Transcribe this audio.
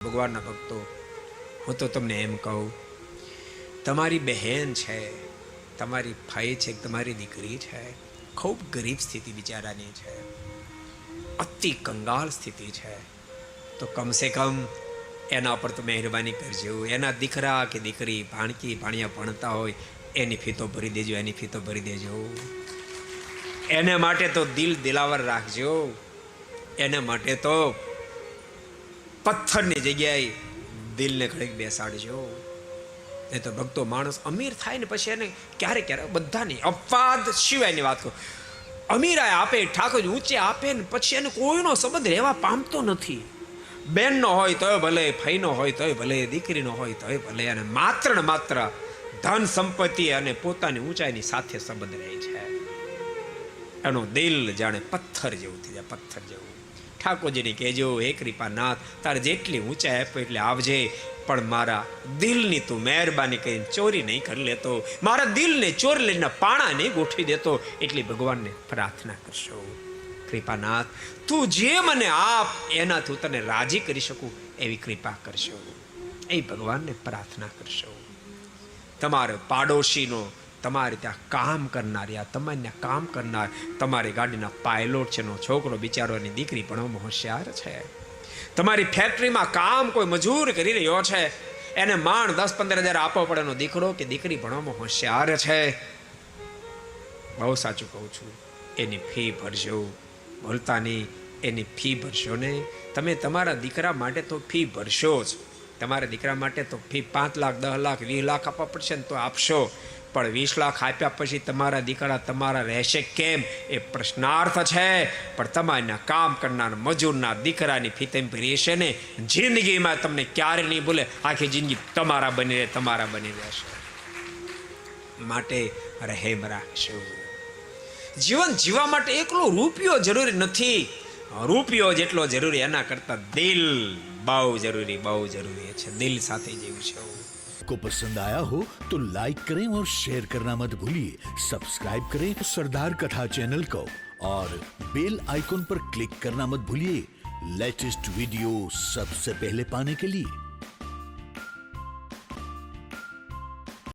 ભગવાનના ભક્તો, હું તો તમને એમ કહું, તમારી બહેન છે, તમારી ભાઈ છે, તમારી દીકરી છે, ખૂબ ગરીબ સ્થિતિ બિચારાની છે, અતિ કંગાળ સ્થિતિ છે, તો કમસે કમ એના પર તો મહેરબાની કરજો. એના દીકરા કે દીકરી, ભાણકી ભાણિયા ભણતા હોય, એની ફી તો ભરી દેજો, એની ફી તો ભરી દેજો. એને માટે તો દિલ દિલાવર રાખજો. એના માટે તો પથ્થરની જગ્યાએ દિલને ઘડીક બેસાડજો. નહીં તો ભક્તો માણસ અમીર થાય ને પછી એને ક્યારેક ક્યારેક બધાની અપવાદ સિવાયની વાત કહું, અમીરાય આપે, ઠાકોર ઊંચે આપે ને પછી એને કોઈનો સંબંધ રહેવા પામતો નથી. બેનનો હોય તોય ભલે, ભાઈનો હોય તોય ભલે, દીકરીનો હોય તોય ભલે, અને માત્ર ને માત્ર ધન સંપત્તિ અને પોતાની ઊંચાઈની સાથે સંબંધ રહે છે. એનો દિલ જાણે પથ્થર જેવું થઈ જાય, પથ્થર જેવું. ઠાકોરજીને કહેજો, હે કૃપાનાથ, તારે જેટલી ઊંચાઈ આપો એટલે આવજે, પણ મારા દિલની તું મહેરબાની કરીને ચોરી નહીં કરી લેતો, મારા દિલને ચોરી લઈને પાણા નહીં ગોઠવી દેતો. એટલી ભગવાનને પ્રાર્થના કરશો. કૃપાનાથ, તું જે મને આપ એનાથી હું તને રાજી કરી શકું એવી કૃપા કરશો. એ ભગવાનને પ્રાર્થના કરશો. તમારો પાડોશીનો, તમારે ત્યાં કામ કરનાર, તમારે કામ કરનાર, તમારી ગાડીના પાયલોટ છે નો છોકરો બિચારો, એની દીકરી પણ હોશિયાર છે. તમારી ફેક્ટરીમાં કામ કોઈ મજૂર કરી રહ્યો છે, એને માંડ 10-15 હજાર આપવો પડે, એનો દીકરો કે દીકરી ભણવામાં હોશિયાર છે. બહુ સાચું કહું છું, એની ફી ભરજો, ભૂલતા નહીં. એની ફી ભરશો ને તમે. તમારા દીકરા માટે તો ફી ભરશો જ. તમારા દીકરા માટે તો ફી 5 લાખ, 10 લાખ, 20 લાખ આપવા પડશે ને તો આપશો, પણ 20 લાખ આપ્યા પછી તમારા દીકરા તમારા રહેશે કેમ એ પ્રશ્નાર્થ છે. પણ તમારના કામ કરનાર મજૂરના દીકરાની ફી તેમ ભરી છે ને, જિંદગીમાં તમને ક્યારે નહીં ભૂલે, આખી જિંદગી તમારા બની રહે, તમારા બની રહેશે. માટે રહેમ રાખશો. જીવન જીવવા માટે એકલો રૂપિયો જરૂરી નથી, રૂપિયો જેટલો જરૂરી એના કરતા દિલ બહુ જરૂરી, બહુ જરૂરી છે. દિલ સાથે જીવું છે. को पसंद आया हो तो लाइक करें और शेयर करना मत भूलिए. सब्सक्राइब करें सरदार कथा चैनल को और बेल आइकॉन पर क्लिक करना मत भूलिए लेटेस्ट वीडियो सबसे पहले पाने के लिए.